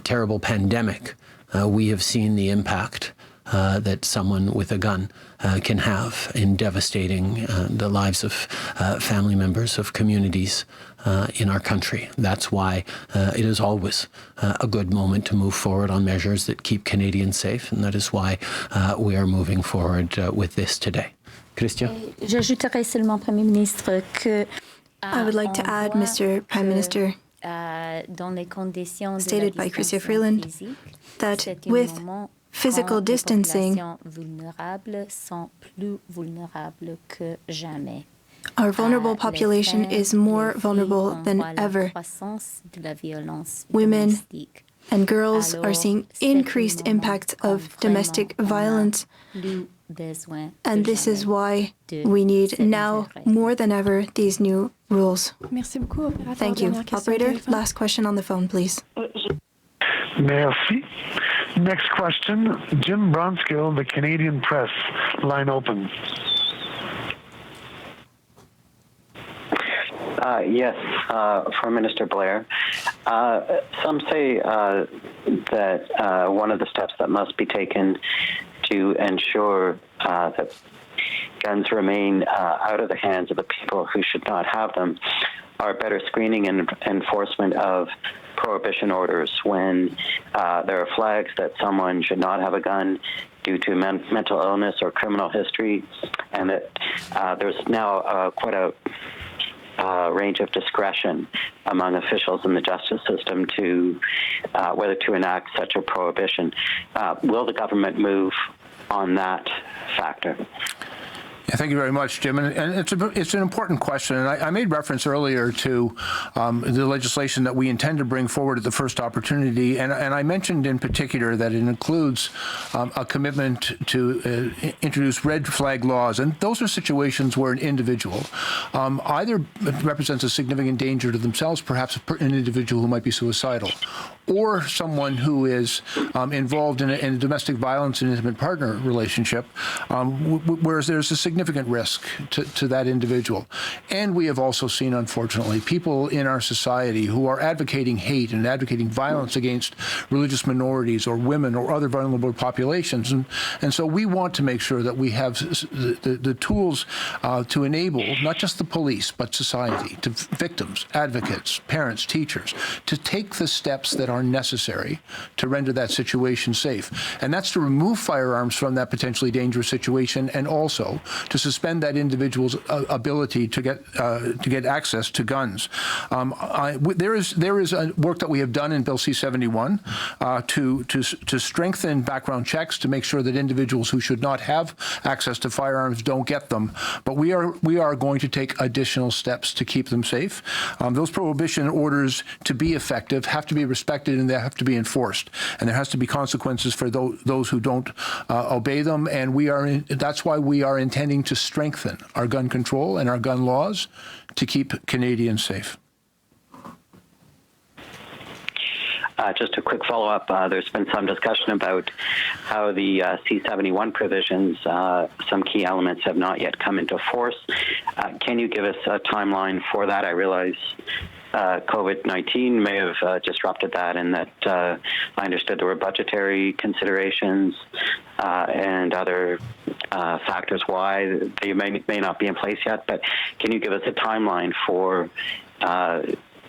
terrible pandemic, we have seen the impact that someone with a gun can have in devastating the lives of family members, of communities in our country. That's why it is always a good moment to move forward on measures that keep Canadians safe, and that is why we are moving forward with this today. Christian? J'ajouterai seulement, Premier ministre, que I would like to add, Mr. Prime Minister, stated by Chrystia Freeland, that with physical distancing, our vulnerable population is more vulnerable than ever. Women and girls are seeing increased impacts of domestic violence, and this is why we need now more than ever these new rules. Thank you. Operator, last question on the phone, please. Merci. Next question, Jim Bronskill, the Canadian Press. Line open. Yes, for Minister Blair. Some say that one of the steps that must be taken to ensure that guns remain out of the hands of the people who should not have them are better screening and enforcement of prohibition orders when there are flags that someone should not have a gun due to mental illness or criminal history, and that there's now quite a range of discretion among officials in the justice system to whether to enact such a prohibition. Will the government move on that factor? Yeah, thank you very much, Jim. And it's an important question. And I made reference earlier to the legislation that we intend to bring forward at the first opportunity. And I mentioned in particular that it includes a commitment to introduce red flag laws. And those are situations where an individual either represents a significant danger to themselves, perhaps an individual who might be suicidal, or someone who is involved in a domestic violence and intimate partner relationship, whereas there's a significant risk to that individual. And we have also seen, unfortunately, people in our society who are advocating hate and advocating violence against religious minorities or women or other vulnerable populations. And so we want to make sure that we have the tools to enable not just the police, but society, to victims, advocates, parents, teachers, to take the steps that are necessary to render that situation safe. And that's to remove firearms from that potentially dangerous situation, and also to suspend that individual's ability to get access to guns. There is work that we have done in Bill C-71 to strengthen background checks to make sure that individuals who should not have access to firearms don't get them. But we are going to take additional steps to keep them safe. Those prohibition orders, to be effective, have to be respected and they have to be enforced. And there has to be consequences for those who don't obey them. And that's why we are intending to strengthen our gun control and our gun laws to keep Canadians safe. just a quick follow-up. There's been some discussion about how the C-71 provisions, some key elements have not yet come into force. Can you give us a timeline for that? I realize COVID-19 may have disrupted that, and that I understood there were budgetary considerations and other factors why they may not be in place yet. But can you give us a timeline for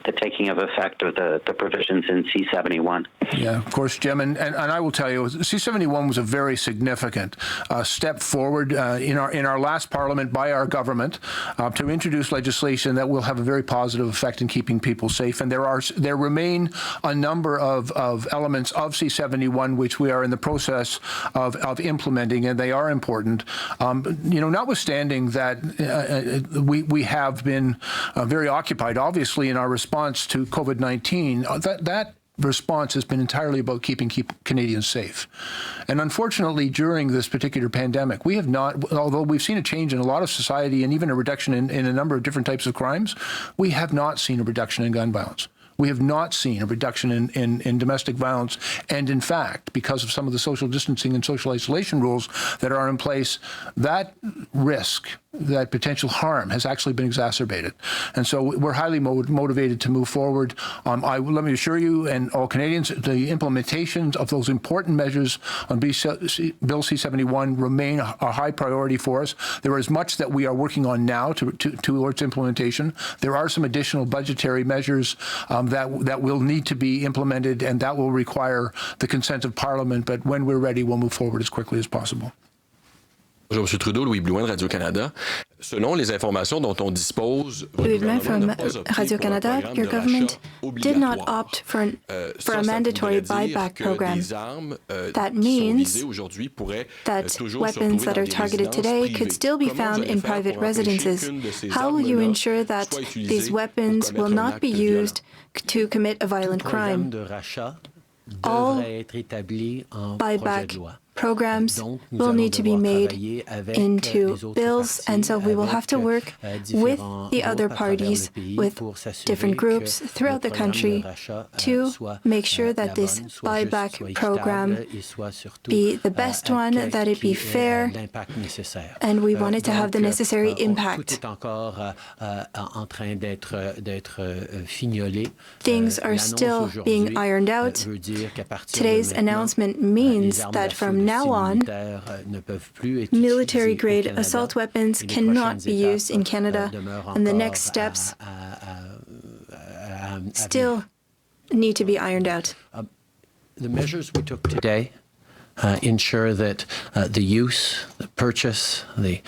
the taking of effect of the provisions in C-71? Yeah, of course, Jim. And I will tell you, C-71 was a very significant step forward in our last parliament by our government to introduce legislation that will have a very positive effect in keeping people safe. And there remain a number of elements of C-71 which we are in the process of implementing, and they are important. Notwithstanding that we have been very occupied, obviously, in our response to COVID-19, that response has been entirely about keeping Canadians safe. And unfortunately, during this particular pandemic, we have not, although we've seen a change in a lot of society and even a reduction in a number of different types of crimes, we have not seen a reduction in gun violence. We have not seen a reduction in domestic violence. And in fact, because of some of the social distancing and social isolation rules that are in place, that risk, that potential harm has actually been exacerbated. And so we're highly motivated to move forward. Let me assure you and all Canadians, the implementations of those important measures on Bill C-71 remain a high priority for us. There is much that we are working on now towards implementation. There are some additional budgetary measures that will need to be implemented, and that will require the consent of Parliament. But when we're ready, we'll move forward as quickly as possible. Bonjour, M. Trudeau, Louis Blouin de Radio-Canada. Selon les informations dont on dispose, Louis Blouin from Radio-Canada, your government did not opt for a mandatory buyback program. That means that weapons that are targeted today could still be found in private residences. How will you ensure that these weapons will not be used to commit a violent crime? All buyback programs will need to be made into bills, and so we will have to work with the other parties, with different groups throughout the country to make sure that this buyback program be the best one, that it be fair, and we want it to have the necessary impact. Things are still being ironed out. Today's announcement means that from now on, military-grade assault weapons cannot be used in Canada, and the next steps still need to be ironed out. The measures we took today ensure that the use, the purchase, the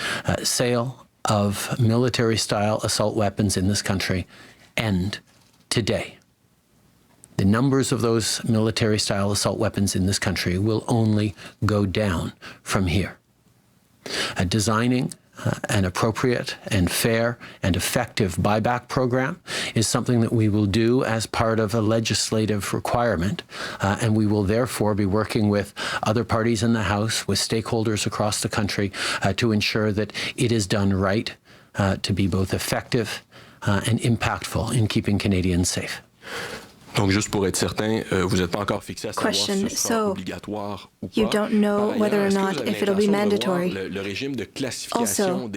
sale of military-style assault weapons in this country end today. The numbers of those military-style assault weapons in this country will only go down from here. Designing an appropriate and fair and effective buyback program is something that we will do as part of a legislative requirement, and we will therefore be working with other parties in the House, with stakeholders across the country, to ensure that it is done right, to be both effective and impactful in keeping Canadians safe. Donc, juste pour être certain, vous n'êtes pas encore fixé à savoir si ce sera obligatoire ou pas. You don't know whether or not if it'll be mandatory. Also,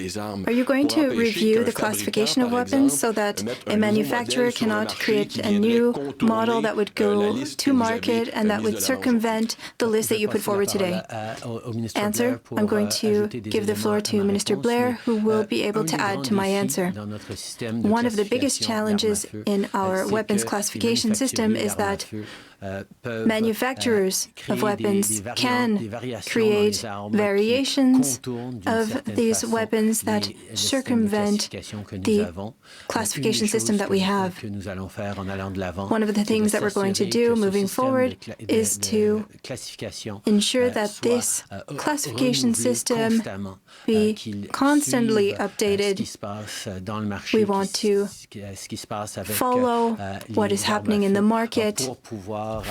are you going to review the classification of weapons so that a manufacturer cannot create a new model that would go to market and that would circumvent the list that you put forward today? Answer, I'm going to give the floor to Minister Blair, who will be able to add to my answer. One of the biggest challenges in our weapons classification system is that manufacturers of weapons can create variations of these weapons that circumvent the classification system that we have. One of the things that we're going to do moving forward is to ensure that this classification system be constantly updated. We want to follow what is happening in the market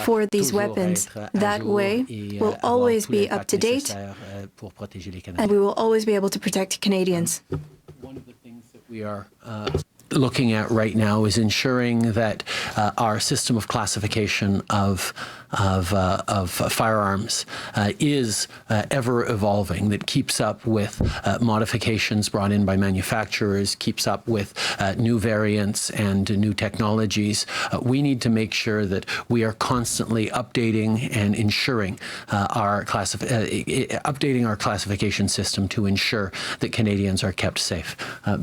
for these weapons. That way, we'll always be up to date, and we will always be able to protect Canadians. One of the things that we are looking at right now is ensuring that our system of classification of firearms is ever evolving, that keeps up with modifications brought in by manufacturers, keeps up with new variants and new technologies. We need to make sure that we are constantly updating and ensuring updating our classification system to ensure that Canadians are kept safe.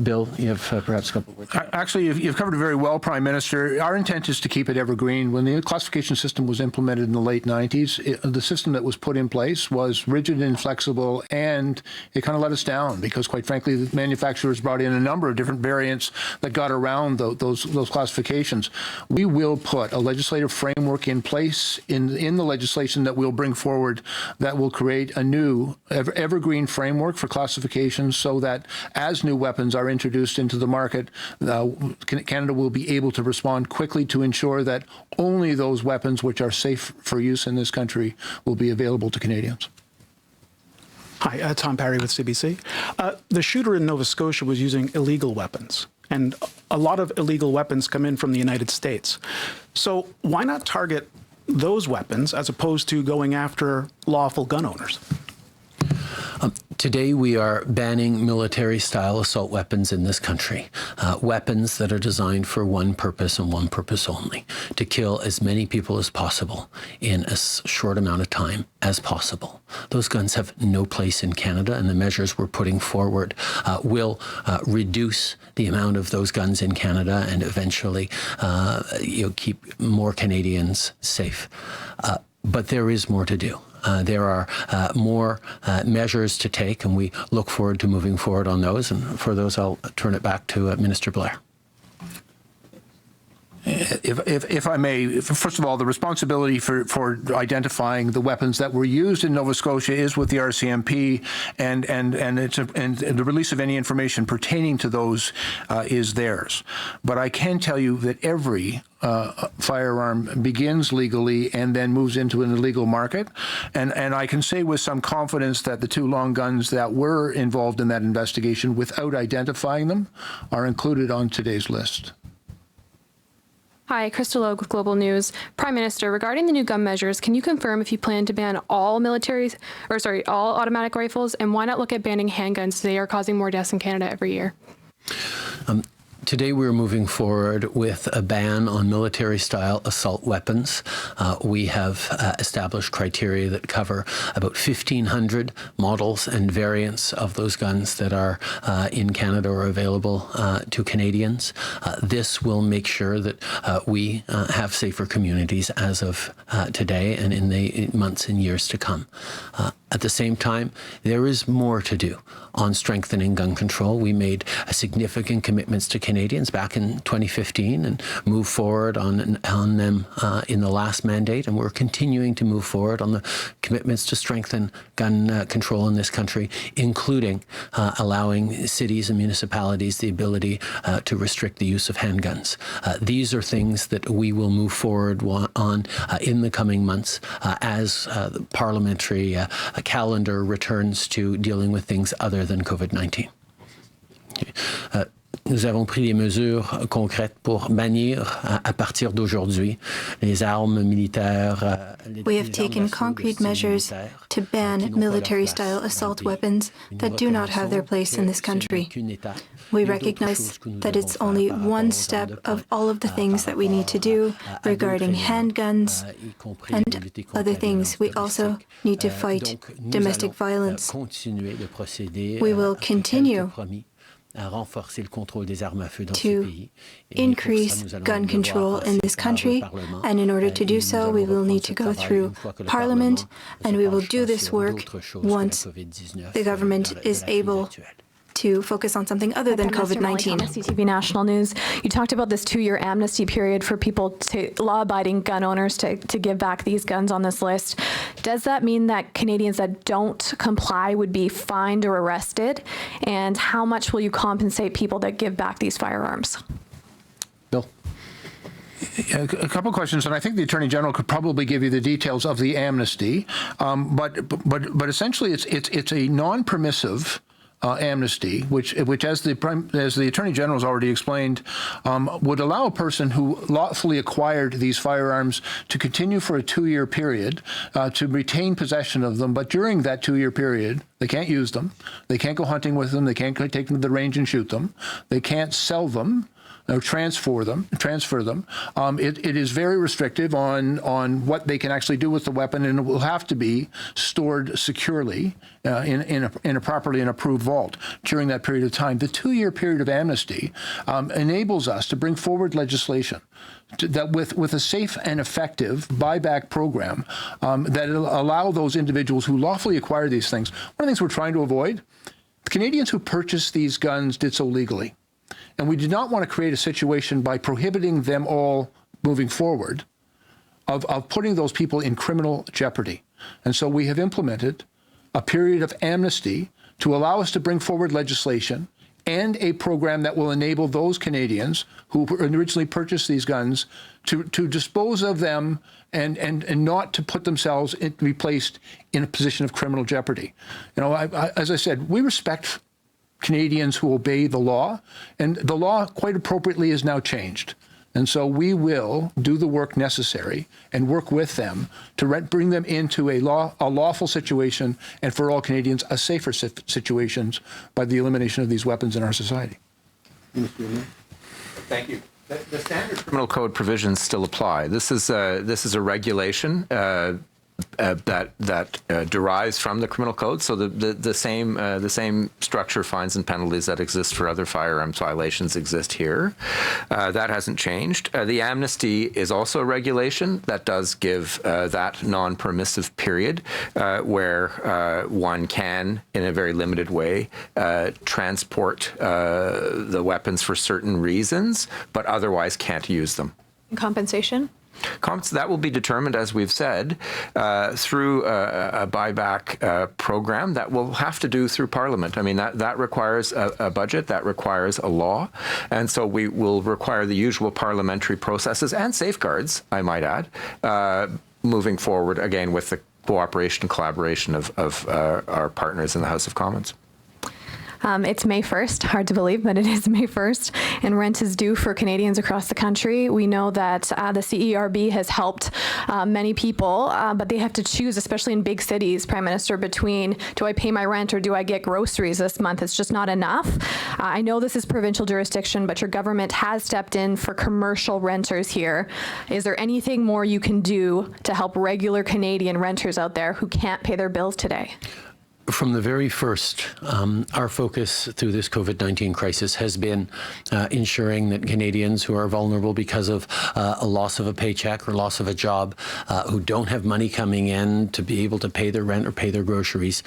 Bill, you have perhaps a couple of words. Actually, you've covered it very well, Prime Minister. Our intent is to keep it evergreen. When the classification system was implemented in the late 90s, the system that was put in place was rigid and inflexible, and it kind of let us down because, quite frankly, the manufacturers brought in a number of different variants that got around those classifications. We will put a legislative framework in place in the legislation that we'll bring forward that will create a new evergreen framework for classifications so that as new weapons are introduced into the market, Canada will be able to respond quickly to ensure that only those weapons which are safe for use in this country will be available to Canadians. Hi, Tom Parry with CBC. The shooter in Nova Scotia was using illegal weapons, and a lot of illegal weapons come in from the United States. So why not target those weapons as opposed to going after lawful gun owners? Today, we are banning military-style assault weapons in this country, weapons that are designed for one purpose and one purpose only, to kill as many people as possible in a short amount of time as possible. Those guns have no place in Canada, and the measures we're putting forward will reduce the amount of those guns in Canada and eventually keep more Canadians safe. But there is more to do. There are more measures to take, and we look forward to moving forward on those. And for those, I'll turn it back to Minister Blair. If I may, first of all, the responsibility for identifying the weapons that were used in Nova Scotia is with the RCMP, and the release of any information pertaining to those is theirs. But I can tell you that every firearm begins legally and then moves into an illegal market. And I can say with some confidence that the two long guns that were involved in that investigation, without identifying them, are included on today's list. Hi, Crystal Oak with Global News. Prime Minister, regarding the new gun measures, can you confirm if you plan to ban all all automatic rifles, and why not look at banning handguns? They are causing more deaths in Canada every year. Today, we're moving forward with a ban on military-style assault weapons. We have established criteria that cover about 1,500 models and variants of those guns that are in Canada or available to Canadians. This will make sure that we have safer communities as of today and in the months and years to come. At the same time, there is more to do on strengthening gun control. We made significant commitments to Canadians back in 2015 and moved forward on them in the last mandate, and we're continuing to move forward on the commitments to strengthen gun control in this country, including allowing cities and municipalities the ability to restrict the use of handguns. These are things that we will move forward on in the coming months as the parliamentary calendar returns to dealing with things other than COVID-19. Nous avons pris des mesures concrètes pour bannir à partir d'aujourd'hui les armes militaires. We have taken concrete measures to ban military-style assault weapons that do not have their place in this country. We recognize that it's only one step of all of the things that we need to do regarding handguns and other things. We also need to fight domestic violence. We will continue to increase gun control in this country, and in order to do so, we will need to go through Parliament, and we will do this work once the government is able to focus on something other than COVID-19. CTV National News. You talked about this 2-year amnesty period for people, law-abiding gun owners, to give back these guns on this list. Does that mean that Canadians that don't comply would be fined or arrested? And how much will you compensate people that give back these firearms? Bill? A couple of questions, and I think the Attorney General could probably give you the details of the amnesty. But essentially, it's a non-permissive amnesty, which as the Attorney General has already explained, would allow a person who lawfully acquired these firearms to continue for a 2-year period to retain possession of them. But during that 2-year period, they can't use them. They can't go hunting with them. They can't take them to the range and shoot them. They can't sell them or transfer them. It is very restrictive on what they can actually do with the weapon, and it will have to be stored securely in a properly and approved vault during that period of time. The 2-year period of amnesty enables us to bring forward legislation that with a safe and effective buyback program that will allow those individuals who lawfully acquire these things. One of the things we're trying to avoid, the Canadians who purchased these guns did so legally. And we did not want to create a situation by prohibiting them all moving forward of putting those people in criminal jeopardy. And so we have implemented a period of amnesty to allow us to bring forward legislation and a program that will enable those Canadians who originally purchased these guns to dispose of them and not to put themselves to be placed in a position of criminal jeopardy. You know, as I said, we respect Canadians who obey the law, and the law quite appropriately is now changed. And so we will do the work necessary and work with them to bring them into a lawful situation, and for all Canadians, a safer situations by the elimination of these weapons in our society. Thank you. The standard criminal code provisions still apply. This is a regulation that derives from the criminal code. So the same structure, fines and penalties that exist for other firearms violations exist here. That hasn't changed. The amnesty is also a regulation that does give that non-permissive period where one can, in a very limited way, transport the weapons for certain reasons, but otherwise can't use them. Compensation? That will be determined, as we've said, through a buyback program that we'll have to do through Parliament. I mean, that requires a budget, that requires a law, and so we will require the usual parliamentary processes and safeguards, I might add, moving forward, again, with the cooperation and collaboration of our partners in the House of Commons. It's May 1st, hard to believe, but it is May 1st, and rent is due for Canadians across the country. We know that the CERB has helped many people, but they have to choose, especially in big cities, Prime Minister, between do I pay my rent or do I get groceries this month? It's just not enough. I know this is provincial jurisdiction, but your government has stepped in for commercial renters here. Is there anything more you can do to help regular Canadian renters out there who can't pay their bills today? From the very first, our focus through this COVID-19 crisis has been ensuring that Canadians who are vulnerable because of a loss of a paycheck or loss of a job, who don't have money coming in to be able to pay their rent or pay their groceries,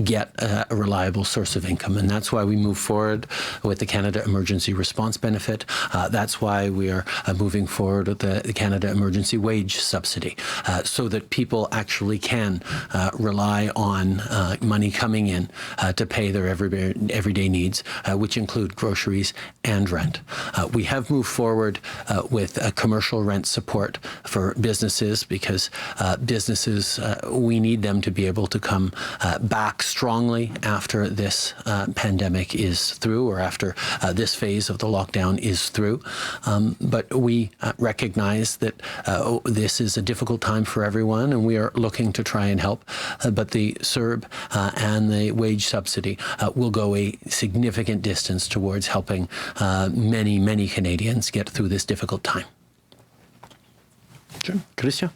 get a reliable source of income. And that's why we move forward with the Canada Emergency Response Benefit. That's why we are moving forward with the Canada Emergency Wage Subsidy, so that people actually can rely on money coming in to pay their everyday needs, which include groceries and rent. We have moved forward with commercial rent support for businesses because businesses, we need them to be able to come back strongly after this pandemic is through, or after this phase of the lockdown is through. But we recognize that this is a difficult time for everyone, and we are looking to try and help. But the CERB and the wage subsidy will go a significant distance towards helping many, many Canadians get through this difficult time. Sure. Christian?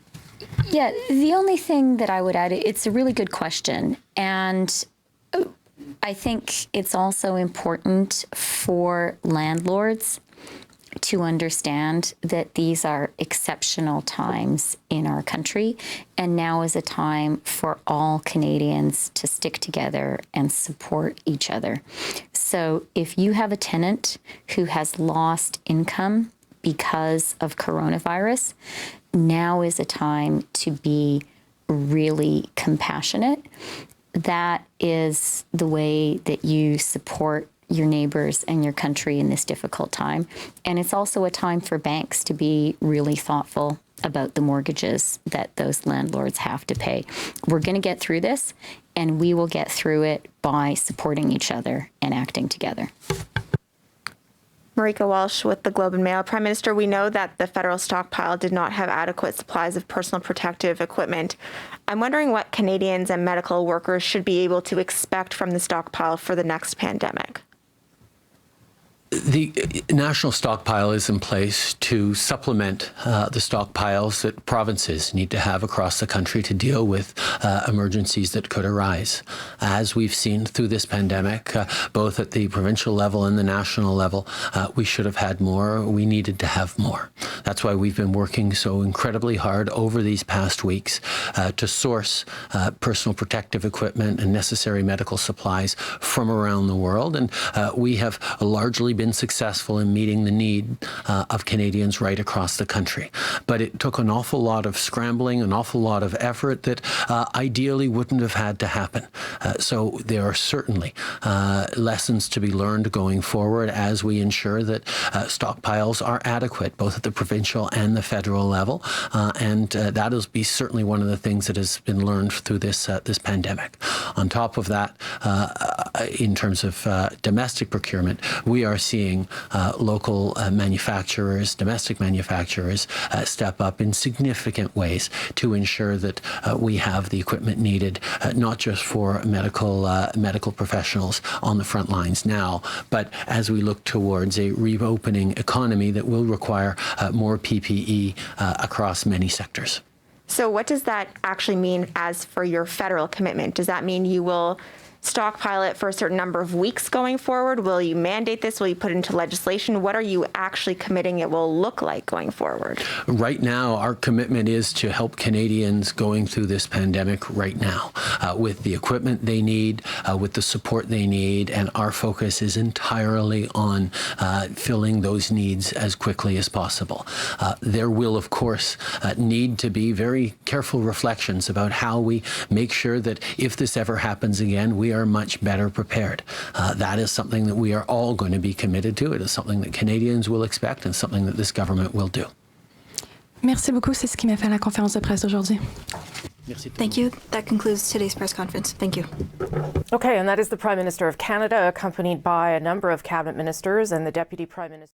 Yeah, the only thing that I would add, it's a really good question. And I think it's also important for landlords to understand that these are exceptional times in our country, and now is a time for all Canadians to stick together and support each other. So if you have a tenant who has lost income because of coronavirus, now is a time to be really compassionate. That is the way that you support your neighbors and your country in this difficult time. And it's also a time for banks to be really thoughtful about the mortgages that those landlords have to pay. We're going to get through this, and we will get through it by supporting each other and acting together. Marika Walsh with the Globe and Mail. Prime Minister, we know that the federal stockpile did not have adequate supplies of personal protective equipment. I'm wondering what Canadians and medical workers should be able to expect from the stockpile for the next pandemic. The national stockpile is in place to supplement the stockpiles that provinces need to have across the country to deal with emergencies that could arise. As we've seen through this pandemic, both at the provincial level and the national level, we should have had more. We needed to have more. That's why we've been working so incredibly hard over these past weeks to source personal protective equipment and necessary medical supplies from around the world. And we have largely been successful in meeting the need of Canadians right across the country. But it took an awful lot of scrambling, an awful lot of effort that ideally wouldn't have had to happen. So there are certainly lessons to be learned going forward as we ensure that stockpiles are adequate, both at the provincial and the federal level. And that will be certainly one of the things that has been learned through this pandemic. On top of that, in terms of domestic procurement, we are seeing local manufacturers, domestic manufacturers, step up in significant ways to ensure that we have the equipment needed, not just for medical professionals on the front lines now, but as we look towards a reopening economy that will require more PPE across many sectors. So what does that actually mean as for your federal commitment? Does that mean you will stockpile it for a certain number of weeks going forward? Will you mandate this? Will you put it into legislation? What are you actually committing it will look like going forward? Right now, our commitment is to help Canadians going through this pandemic right now with the equipment they need, with the support they need, and our focus is entirely on filling those needs as quickly as possible. There will, of course, need to be very careful reflections about how we make sure that if this ever happens again, we are much better prepared. That is something that we are all going to be committed to. It is something that Canadians will expect and something that this government will do. Merci beaucoup. C'est ce qui m'a fait la conférence de presse d'aujourd'hui. Thank you. That concludes today's press conference. Thank you. Okay, and that is the Prime Minister of Canada, accompanied by a number of cabinet ministers and the Deputy Prime Minister.